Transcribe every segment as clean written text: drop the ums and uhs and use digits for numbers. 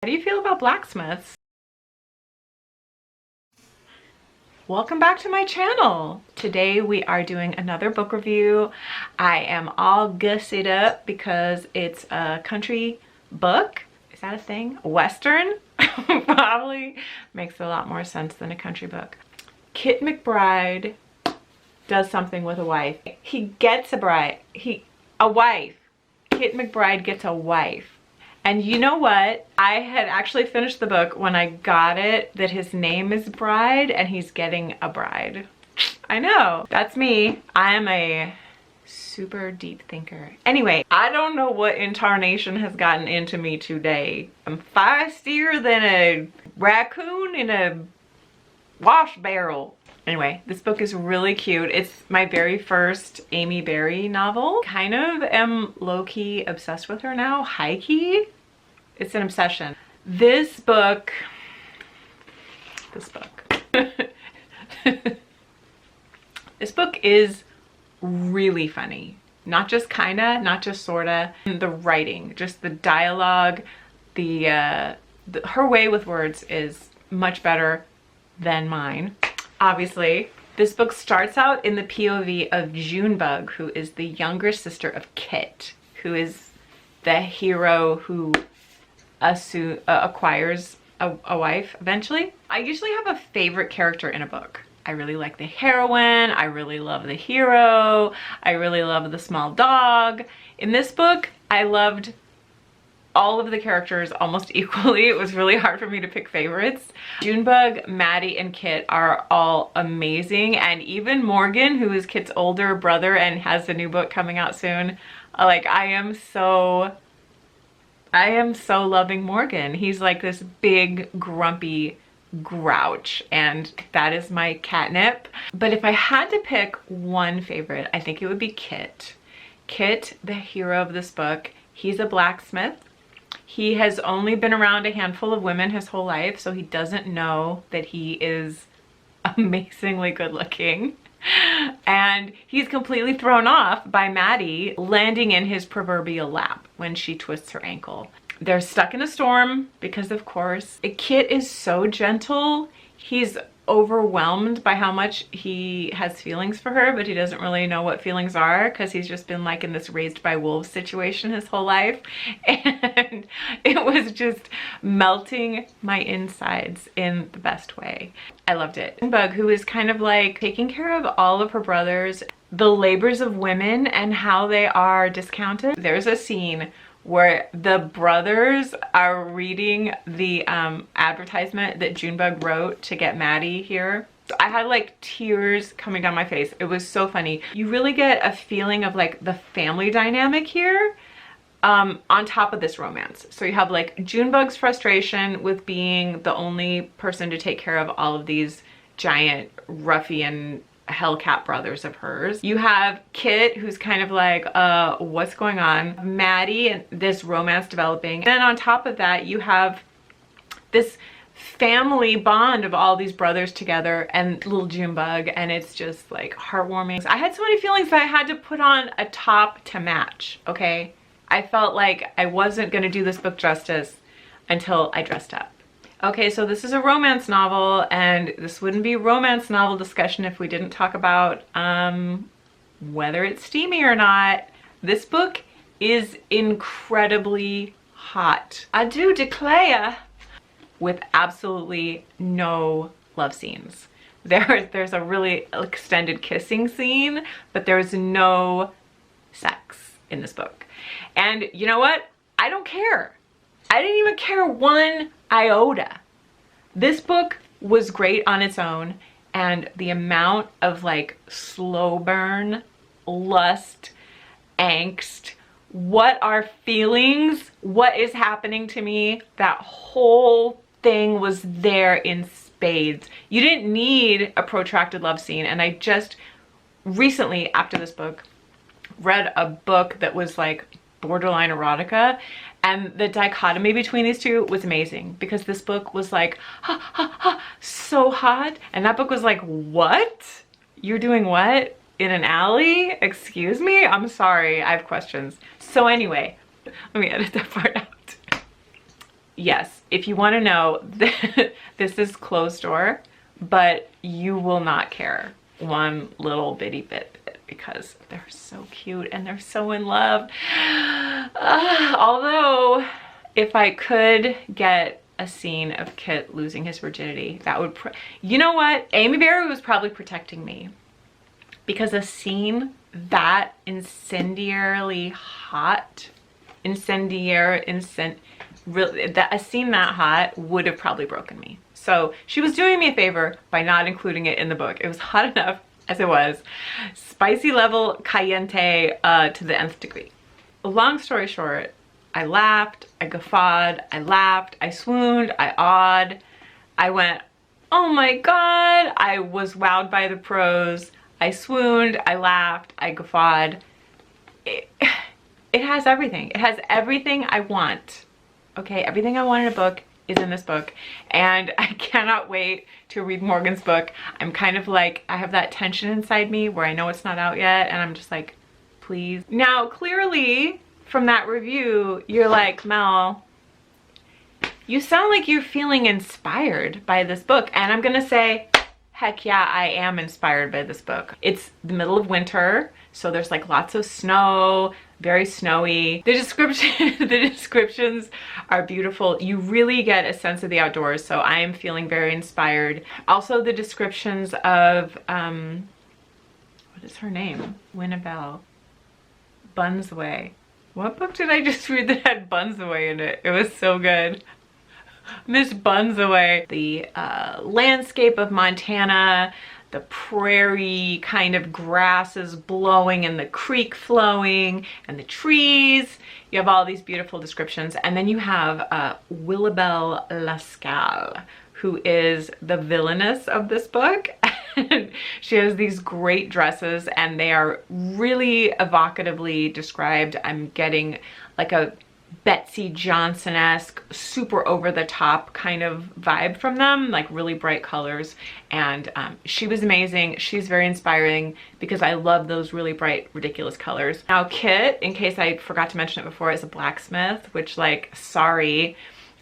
How do you feel about blacksmiths? Welcome back to my channel. Today we are doing another book review. I am all gussied up because it's a country book. Is that a thing? A Western? Probably makes a lot more sense than a country book. Kit McBride does something with a wife. He gets a bride. A wife. Kit McBride gets a wife. And you know what? I had actually finished the book when I got it that his name is Bride and he's getting a bride. I know, that's me. I am a super deep thinker. Anyway, I don't know what incarnation has gotten into me today. I'm feistier than a raccoon in a wash barrel. Anyway, this book is really cute. It's my very first Amy Berry novel. Kind of am low-key obsessed with her now, high-key. It's an obsession. This book this book is really funny. Not just kinda, not just sorta. The writing, just the dialogue, her way with words is much better than mine. Obviously, this book starts out in the POV of Junebug, who is the younger sister of Kit, who is the hero who acquires a wife eventually. I usually have a favorite character in a book. I really like the heroine, I really love the hero, I really love the small dog. In this book, I loved all of the characters almost equally. It was really hard for me to pick favorites. Junebug, Maddie, and Kit are all amazing, and even Morgan, who is Kit's older brother and has a new book coming out soon. Like, I am so loving Morgan. He's like this big grumpy grouch, and that is my catnip. But if I had to pick one favorite, I think it would be Kit. Kit, the hero of this book, he's a blacksmith. He has only been around a handful of women his whole life, so he doesn't know that he is amazingly good looking. And he's completely thrown off by Maddie landing in his proverbial lap when she twists her ankle. They're stuck in a storm because, of course, Kit is so gentle. He's overwhelmed by how much he has feelings for her, but he doesn't really know what feelings are because he's just been like in this raised by wolves situation his whole life. And it was just melting my insides in the best way. I loved it. Bug, who is kind of like taking care of all of her brothers, the labors of women and how they are discounted. There's a scene where the brothers are reading the advertisement that Junebug wrote to get Maddie here. So I had like tears coming down my face. It was so funny. You really get a feeling of like the family dynamic here on top of this romance. So you have like Junebug's frustration with being the only person to take care of all of these giant ruffian Hellcat brothers of hers. You have Kit, who's kind of like, what's going on? Maddie and this romance developing. And then on top of that, you have this family bond of all these brothers together and little Junebug, and it's just like heartwarming. I had so many feelings that I had to put on a top to match, okay? I felt like I wasn't gonna do this book justice until I dressed up. Okay, so this is a romance novel, and this wouldn't be romance novel discussion if we didn't talk about whether it's steamy or not. This book is incredibly hot. I do declare, with absolutely no love scenes. There's a really extended kissing scene, but there's no sex in this book. And you know what? I don't care. I didn't even care one iota. This book was great on its own, and the amount of like slow burn, lust, angst, what are feelings, what is happening to me, that whole thing was there in spades. You didn't need a protracted love scene, and I just recently, after this book, read a book that was like borderline erotica, and the dichotomy between these two was amazing because this book was like so hot, and that book was like, what? You're doing what in an alley? Excuse me? I'm sorry, I have questions. So anyway, let me edit that part out. yes, if you want to know, this is closed door, but you will not care one little bitty bit because they're so cute and they're so in love. Although, if I could get a scene of Kit losing his virginity, that would, you know what? Amy Berry was probably protecting me, because a scene that incendiarily hot, a scene that hot would have probably broken me. So she was doing me a favor by not including it in the book. It was hot enough as it was. Spicy level caliente to the nth degree. Long story short, I laughed, I guffawed, I laughed, I swooned, I awed, I went, oh my God, I was wowed by the prose, I swooned, I laughed, I guffawed. It has everything. It has everything I want. Okay, everything I want in a book is in this book, and I cannot wait to read Morgan's book. I'm kind of like, I have that tension inside me where I know it's not out yet, and I'm just like, please. Now, clearly, from that review, you're like, Mel, you sound like you're feeling inspired by this book. And I'm gonna say, heck yeah, I am inspired by this book. It's the middle of winter, so there's like lots of snow, very snowy. The descriptions are beautiful. You really get a sense of the outdoors, so I am feeling very inspired. Also, the descriptions of, what is her name? Winnabelle. Bunsway. What book did I just read that had Bunsaway in it? It was so good. Miss Bunsaway. The landscape of Montana, the prairie kind of grasses blowing and the creek flowing and the trees. You have all these beautiful descriptions. And then you have Willabelle Lascalle, who is the villainess of this book. And she has these great dresses and they are really evocatively described. I'm getting like a Betsy Johnson-esque, super over the top kind of vibe from them, like really bright colors. And she was amazing. She's very inspiring because I love those really bright, ridiculous colors. Now Kit, in case I forgot to mention it before, is a blacksmith, which, like, sorry,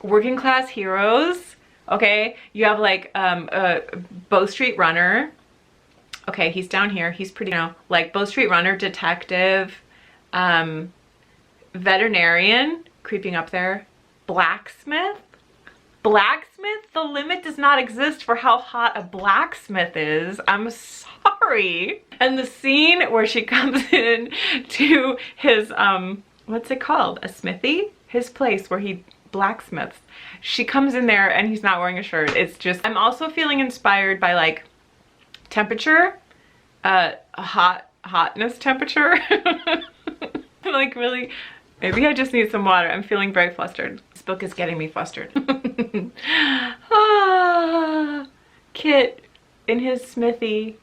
working class heroes. Okay, you have like Bow Street Runner. Okay, he's down here. He's pretty, you know, like Bow Street Runner, detective, veterinarian, creeping up there, blacksmith. Blacksmith? The limit does not exist for how hot a blacksmith is. I'm sorry. And the scene where she comes in to his, what's it called? A smithy? His place where he blacksmiths. She comes in there and he's not wearing a shirt. It's just, I'm also feeling inspired by like temperature, hotness temperature. Like really, maybe I just need some water. I'm feeling very flustered. This book is getting me flustered. Ah, Kit in his smithy.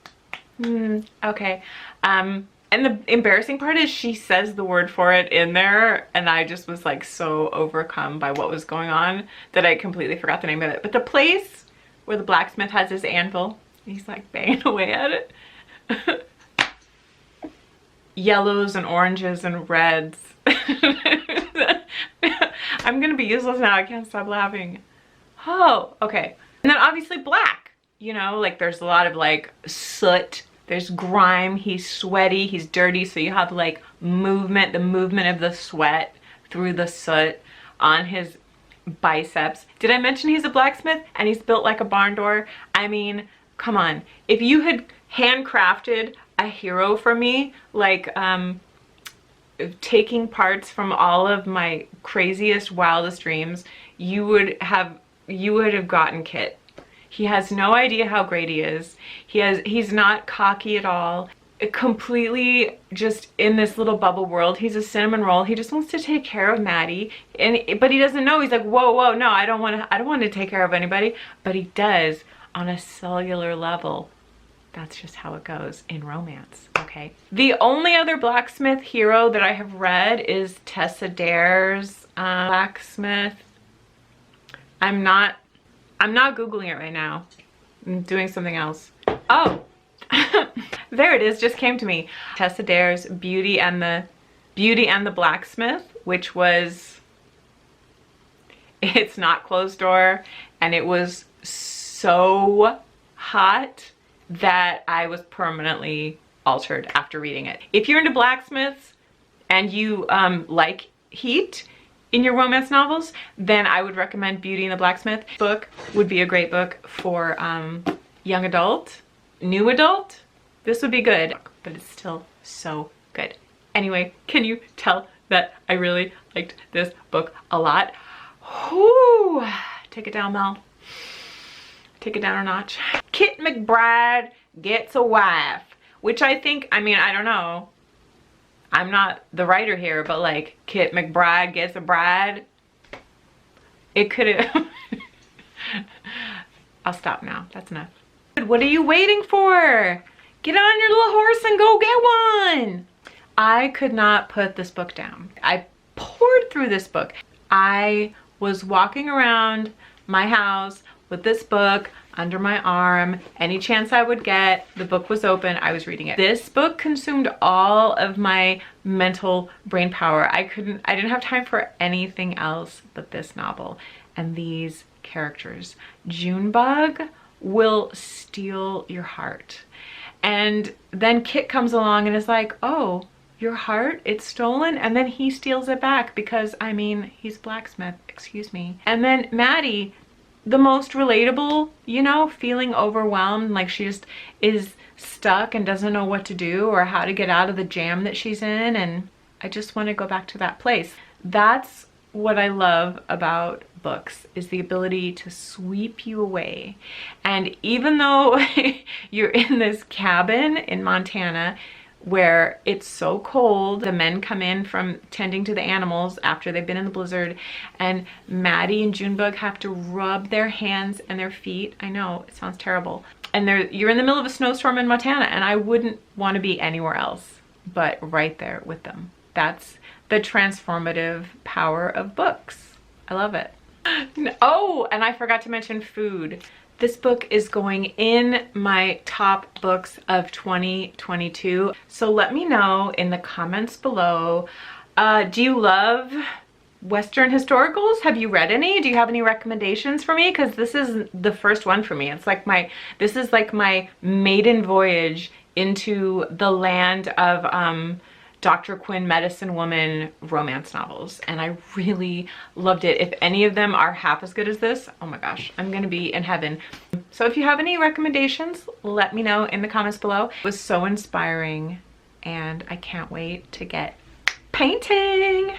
Okay. And the embarrassing part is she says the word for it in there, and I just was like so overcome by what was going on that I completely forgot the name of it. But the place where the blacksmith has his anvil, he's like banging away at it. Yellows and oranges and reds. I'm gonna be useless now. I can't stop laughing. Oh, okay. And then obviously black, you know, like there's a lot of like soot. There's grime, he's sweaty, he's dirty, so you have like movement, the movement of the sweat through the soot on his biceps. Did I mention he's a blacksmith and he's built like a barn door? I mean, come on. If you had handcrafted a hero for me, like taking parts from all of my craziest, wildest dreams, you would have gotten Kit. He has no idea how great he is. He's not cocky at all. Completely just in this little bubble world. He's a cinnamon roll. He just wants to take care of Maddie, but he doesn't know. He's like, whoa, no, I don't want to take care of anybody. But he does on a cellular level. That's just how it goes in romance, okay? The only other blacksmith hero that I have read is Tessa Dare's blacksmith. I'm not Googling it right now. I'm doing something else. Oh, there it is, just came to me. Tessa Dare's Beauty and the Blacksmith, which was, It's not closed door, and it was so hot that I was permanently altered after reading it. If you're into blacksmiths and you like heat in your romance novels, then I would recommend Beauty and the Blacksmith. Book would be a great book for young adult, new adult. This would be good, but it's still so good. Anyway, can you tell that I really liked this book a lot? Whew. Take it down, Mel. Take it down a notch. Kit McBride Gets a Wife, which I think, I mean, I don't know. I'm not the writer here, but like Kit McBride Gets a Bride. It could have. I'll stop now. That's enough. What are you waiting for? Get on your little horse and go get one. I could not put this book down. I poured through this book. I was walking around my house with this book under my arm. Any chance I would get, the book was open, I was reading it. This book consumed all of my mental brain power. I didn't have time for anything else but this novel and these characters. Junebug will steal your heart. And then Kit comes along and is like, oh, your heart, it's stolen? And then he steals it back because, I mean, he's a blacksmith, excuse me. And then Maddie, the most relatable, you know, feeling overwhelmed, like she just is stuck and doesn't know what to do or how to get out of the jam that she's in, and I just want to go back to that place. That's what I love about books, is the ability to sweep you away. And even though you're in this cabin in Montana where it's so cold, the men come in from tending to the animals after they've been in the blizzard, and Maddie and Junebug have to rub their hands and their feet. I know, it sounds terrible. And you're in the middle of a snowstorm in Montana, and I wouldn't want to be anywhere else but right there with them. That's the transformative power of books. I love it. Oh, and I forgot to mention food. This book is going in my top books of 2022. So let me know in the comments below. Do you love Western historicals? Have you read any? Do you have any recommendations for me? Because this is the first one for me. It's like this is like my maiden voyage into the land of Dr. Quinn Medicine Woman romance novels, and I really loved it. If any of them are half as good as this, oh my gosh, I'm gonna be in heaven. So if you have any recommendations, let me know in the comments below. It was so inspiring, and I can't wait to get painting.